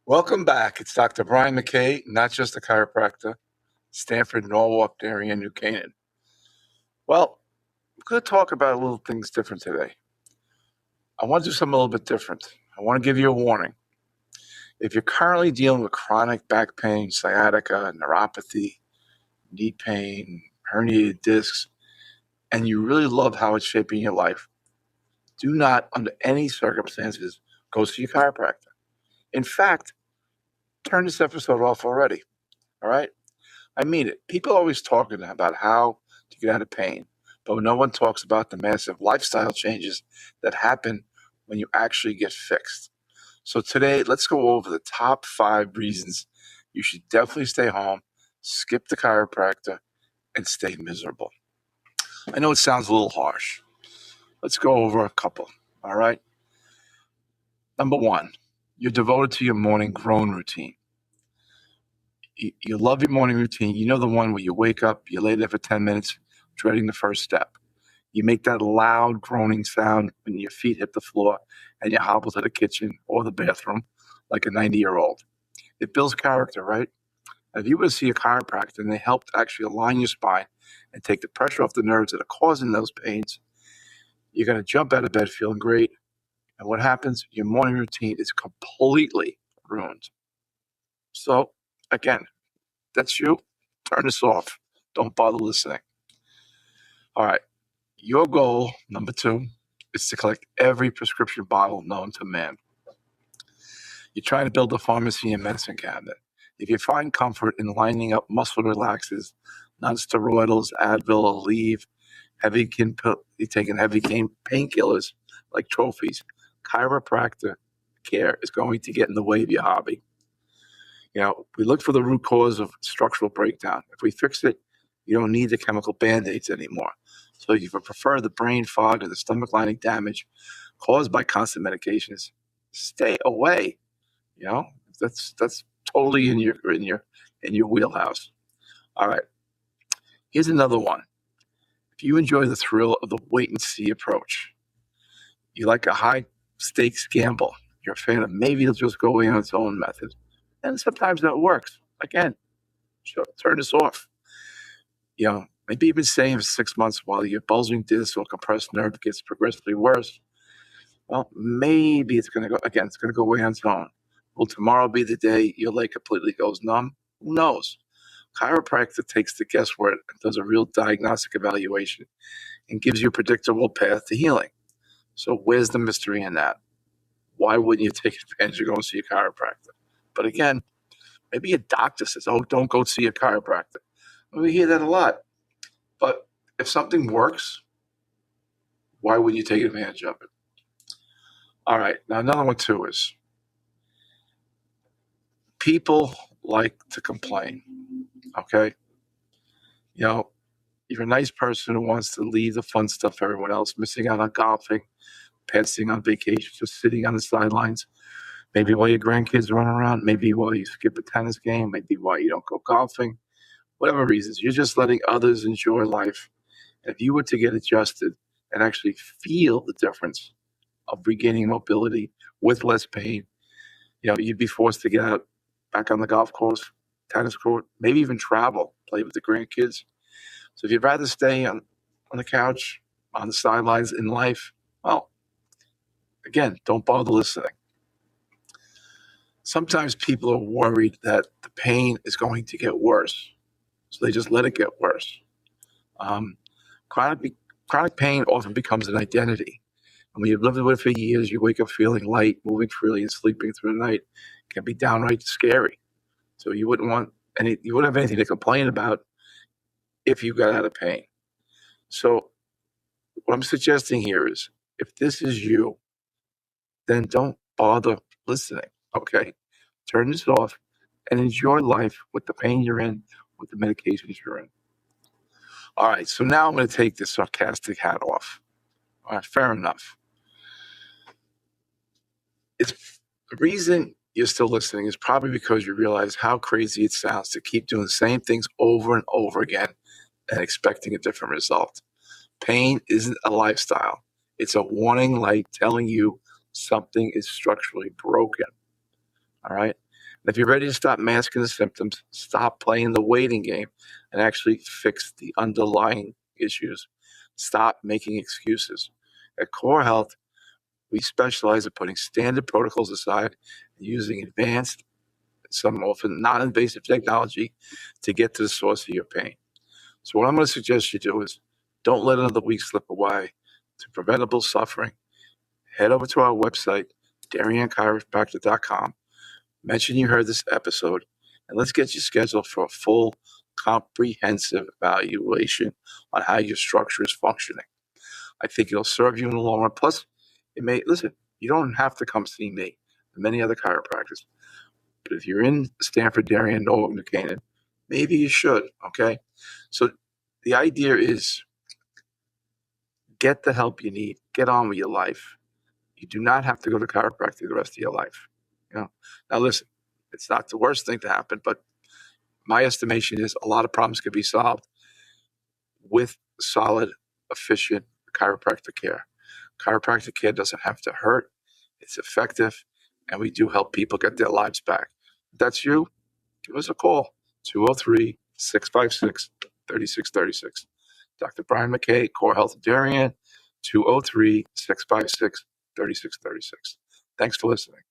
Welcome back. It's Dr. Brian McKay, not just a chiropractor, Stanford, Norwalk, Darien, New Canaan. Well, I'm going to talk about a little things different today. I want to do something a little bit different. I want to give you a warning. If you're currently dealing with chronic back pain, sciatica, neuropathy, knee pain, herniated discs, and you really love how it's shaping your life, do not, under any circumstances, go see a chiropractor. In fact, turn this episode off already. All right? I mean it. People are always talking about how to get out of pain, but no one talks about the massive lifestyle changes that happen when you actually get fixed. So today, let's go over the top 5 reasons you should definitely stay home, skip the chiropractor, and stay miserable. I know it sounds a little harsh. Let's go over a couple, all right? Number 1, you're devoted to your morning groan routine. You love your morning routine. You know the one where you wake up, you lay there for 10 minutes, dreading the first step. You make that loud groaning sound when your feet hit the floor and you hobble to the kitchen or the bathroom like a 90-year-old. It builds character, right? If you were to see a chiropractor and they help to actually align your spine and take the pressure off the nerves that are causing those pains, you're going to jump out of bed feeling great. And what happens? Your morning routine is completely ruined. So, again, that's you. Turn this off. Don't bother listening. All right. Your goal, number 2, is to collect every prescription bottle known to man. You're trying to build a pharmacy and medicine cabinet. If you find comfort in lining up muscle relaxers, non-steroidals, Advil, Aleve, you're taking heavy painkillers like trophies, chiropractor care is going to get in the way of your hobby. We look for the root cause of structural breakdown. If we fix it, you don't need the chemical Band-Aids anymore. So if you prefer the brain fog or the stomach lining damage caused by constant medications, stay away. That's totally in your wheelhouse. All right. Here's another one. If you enjoy the thrill of the wait and see approach, you like a high stakes gamble, you're a fan of maybe it'll just go away on its own method. And sometimes that works. Again, turn this off. Maybe even staying for 6 months while your bulging disc or compressed nerve gets progressively worse. Well, maybe it's going to go away on its own. Will tomorrow be the day your leg completely goes numb? Who knows? Chiropractor takes the guesswork and does a real diagnostic evaluation and gives you a predictable path to healing. So where's the mystery in that? Why wouldn't you take advantage of going to see a chiropractor? But again, maybe a doctor says, oh, don't go see a chiropractor. We hear that a lot. But if something works, why wouldn't you take advantage of it? All right. Now, another one, too, is people like to complain, okay? You're a nice person who wants to leave the fun stuff for everyone else, missing out on golfing, passing on vacation, just sitting on the sidelines, maybe while your grandkids run around, maybe while you skip a tennis game, maybe while you don't go golfing, whatever reasons. You're just letting others enjoy life. And if you were to get adjusted and actually feel the difference of regaining mobility with less pain, you'd be forced to get out back on the golf course, tennis court, maybe even travel, play with the grandkids. So if you'd rather stay on the couch, on the sidelines in life, well, again, don't bother listening. Sometimes people are worried that the pain is going to get worse, so they just let it get worse. Chronic pain often becomes an identity. And when you've lived with it for years, you wake up feeling light, moving freely, and sleeping through the night. It can be downright scary. So you wouldn't have anything to complain about if you got out of pain. So what I'm suggesting here is, if this is you, then don't bother listening, okay? Turn this off and enjoy life with the pain you're in, with the medications you're in. All right, so now I'm going to take this sarcastic hat off. All right, fair enough. It's the reason you're still listening is probably because you realize how crazy it sounds to keep doing the same things over and over again and expecting a different result. Pain isn't a lifestyle. It's a warning light telling you something is structurally broken. All right? And if you're ready to stop masking the symptoms, stop playing the waiting game, and actually fix the underlying issues, stop making excuses. At Core Health, we specialize in putting standard protocols aside and using advanced, some often non-invasive technology to get to the source of your pain. So what I'm going to suggest you do is don't let another week slip away to preventable suffering. Head over to our website, DarianChiropractor.com. Mention you heard this episode, and let's get you scheduled for a full, comprehensive evaluation on how your structure is functioning. I think it'll serve you in the long run. Plus, listen, you don't have to come see me and many other chiropractors. But if you're in Stanford, Darien, Norwalk, New Canaan, maybe you should, okay? So the idea is get the help you need. Get on with your life. You do not have to go to chiropractic the rest of your life. Now listen, it's not the worst thing to happen, but my estimation is a lot of problems could be solved with solid, efficient chiropractic care. Chiropractic care doesn't have to hurt. It's effective, and we do help people get their lives back. If that's you, give us a call, 203-656-3636. Dr. Brian McKay, Core Health Darien, 203-656-3636. Thanks for listening.